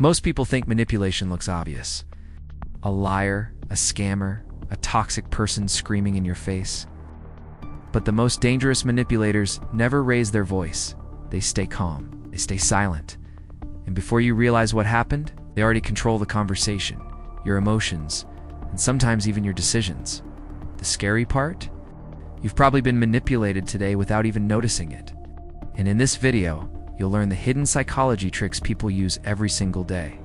Most people think manipulation looks obvious. A liar, a scammer, a toxic person screaming in your face. But the most dangerous manipulators never raise their voice. They stay calm. They stay silent. And before you realize what happened, they already control the conversation, your emotions, and sometimes even your decisions. The scary part? You've probably been manipulated today without even noticing it. And in this video, you'll learn the hidden psychology tricks people use every single day.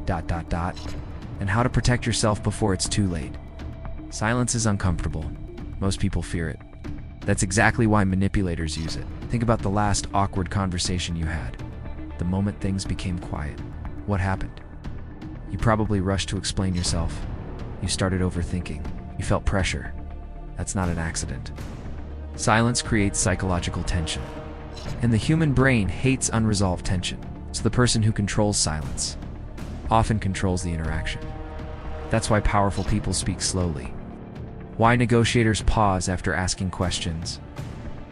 And how to protect yourself before it's too late. Silence is uncomfortable. Most people fear it. That's exactly why manipulators use it. Think about the last awkward conversation you had. The moment things became quiet. What happened? You probably rushed to explain yourself. You started overthinking. You felt pressure. That's not an accident. Silence creates psychological tension. And the human brain hates unresolved tension. So the person who controls silence often controls the interaction. That's why powerful people speak slowly. Why negotiators pause after asking questions.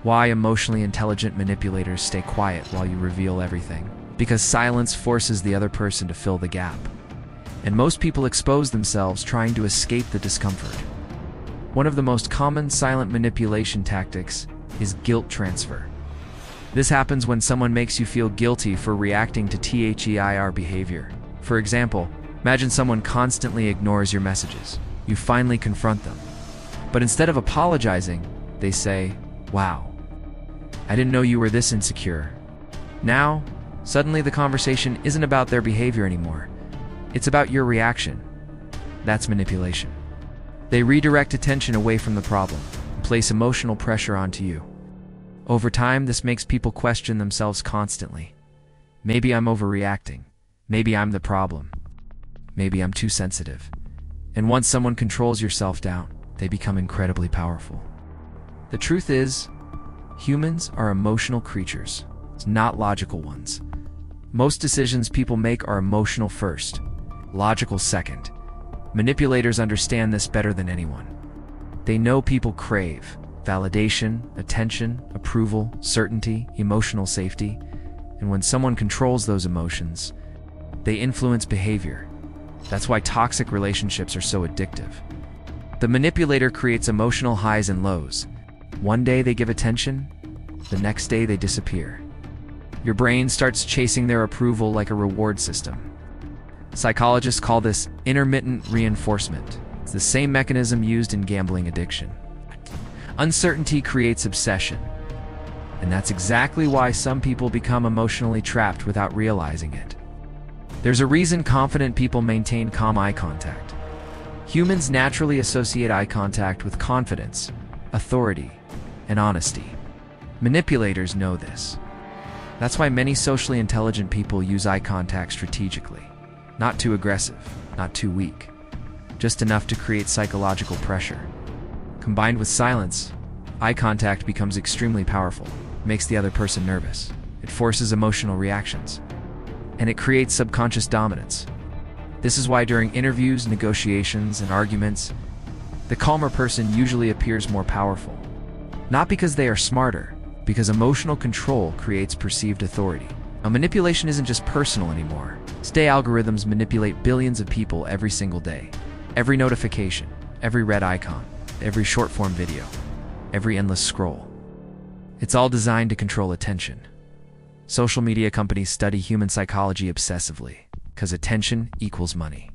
Why emotionally intelligent manipulators stay quiet while you reveal everything. Because silence forces the other person to fill the gap. And most people expose themselves trying to escape the discomfort. One of the most common silent manipulation tactics is guilt transfer. This happens when someone makes you feel guilty for reacting to their behavior. For example, imagine someone constantly ignores your messages. You finally confront them. But instead of apologizing, they say, "Wow, I didn't know you were this insecure." Now, suddenly the conversation isn't about their behavior anymore. It's about your reaction. That's manipulation. They redirect attention away from the problem and place emotional pressure onto you. Over time, this makes people question themselves constantly. Maybe I'm overreacting. Maybe I'm the problem. Maybe I'm too sensitive. And once someone controls your self-doubt, they become incredibly powerful. The truth is, humans are emotional creatures, not logical ones. Most decisions people make are emotional first, logical second. Manipulators understand this better than anyone. They know people crave validation, attention, approval, certainty, emotional safety. And when someone controls those emotions, they influence behavior. That's why toxic relationships are so addictive. The manipulator creates emotional highs and lows. One day they give attention, the next day they disappear. Your brain starts chasing their approval like a reward system. Psychologists call this intermittent reinforcement. It's the same mechanism used in gambling addiction. Uncertainty creates obsession. And that's exactly why some people become emotionally trapped without realizing it. There's a reason confident people maintain calm eye contact. Humans naturally associate eye contact with confidence, authority, and honesty. Manipulators know this. That's why many socially intelligent people use eye contact strategically. Not too aggressive, not too weak. Just enough to create psychological pressure. Combined with silence, eye contact becomes extremely powerful. It makes the other person nervous. It forces emotional reactions. And it creates subconscious dominance. This is why during interviews, negotiations, and arguments, the calmer person usually appears more powerful. Not because they are smarter, because emotional control creates perceived authority. Now, manipulation isn't just personal anymore. Today, algorithms manipulate billions of people every single day. Every notification, every red icon, every short-form video, every endless scroll. It's all designed to control attention. Social media companies study human psychology obsessively, because attention equals money.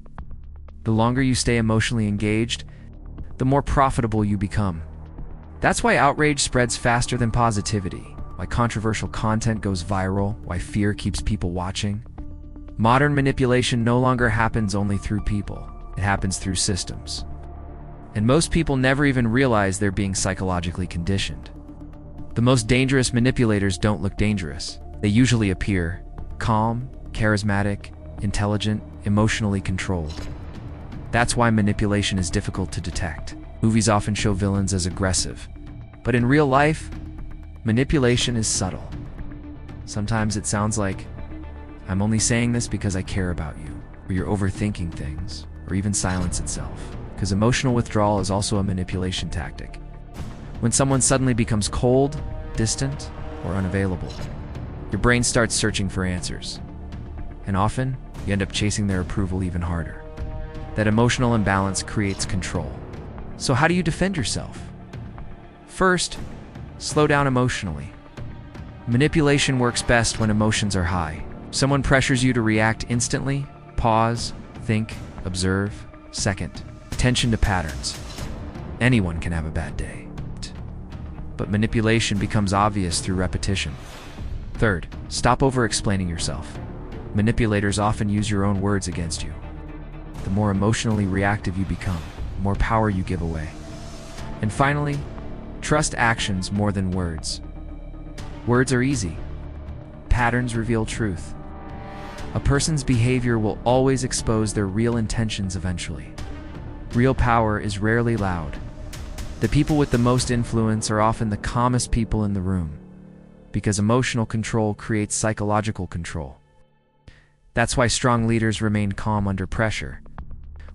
The longer you stay emotionally engaged, the more profitable you become. That's why outrage spreads faster than positivity, why controversial content goes viral, why fear keeps people watching. Modern manipulation no longer happens only through people. It happens through systems. And most people never even realize they're being psychologically conditioned. The most dangerous manipulators don't look dangerous. They usually appear calm, charismatic, intelligent, emotionally controlled. That's why manipulation is difficult to detect. Movies often show villains as aggressive. But in real life, manipulation is subtle. Sometimes it sounds like, "I'm only saying this because I care about you," or "you're overthinking things," or even silence itself. Because emotional withdrawal is also a manipulation tactic. When someone suddenly becomes cold, distant, or unavailable, your brain starts searching for answers. And often, You end up chasing their approval even harder. That emotional imbalance creates control. So how do you defend yourself? First, slow down emotionally. Manipulation works best when emotions are high. Someone pressures you to react instantly. Pause, think, observe. Second, attention to patterns. Anyone can have a bad day. But manipulation becomes obvious through repetition. Third, stop over-explaining yourself. Manipulators often use your own words against you. The more emotionally reactive you become, the more power you give away. And finally, trust actions more than words. Words are easy. Patterns reveal truth. A person's behavior will always expose their real intentions eventually. Real power is rarely loud. The people with the most influence are often the calmest people in the room, because emotional control creates psychological control. That's why strong leaders remain calm under pressure,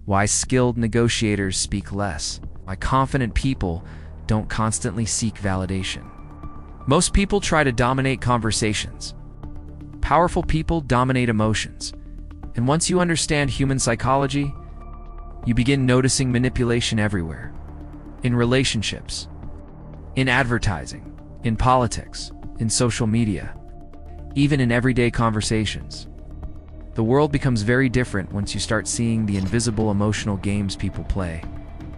why skilled negotiators speak less, why confident people don't constantly seek validation. Most people try to dominate conversations. Powerful people dominate emotions. And once you understand human psychology, you begin noticing manipulation everywhere. In relationships, in advertising, in politics, in social media, even in everyday conversations. The world becomes very different once you start seeing the invisible emotional games people play.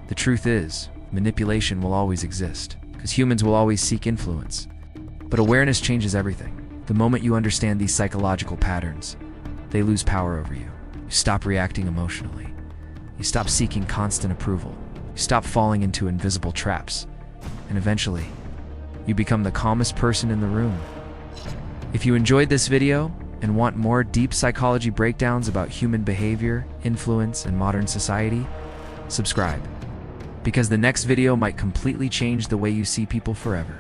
The truth is, manipulation will always exist, because humans will always seek influence. But awareness changes everything. The moment you understand these psychological patterns, they lose power over you. You stop reacting emotionally. You stop seeking constant approval. You stop falling into invisible traps. And eventually, you become the calmest person in the room. If you enjoyed this video and want more deep psychology breakdowns about human behavior, influence, and modern society, subscribe, because the next video might completely change the way you see people forever.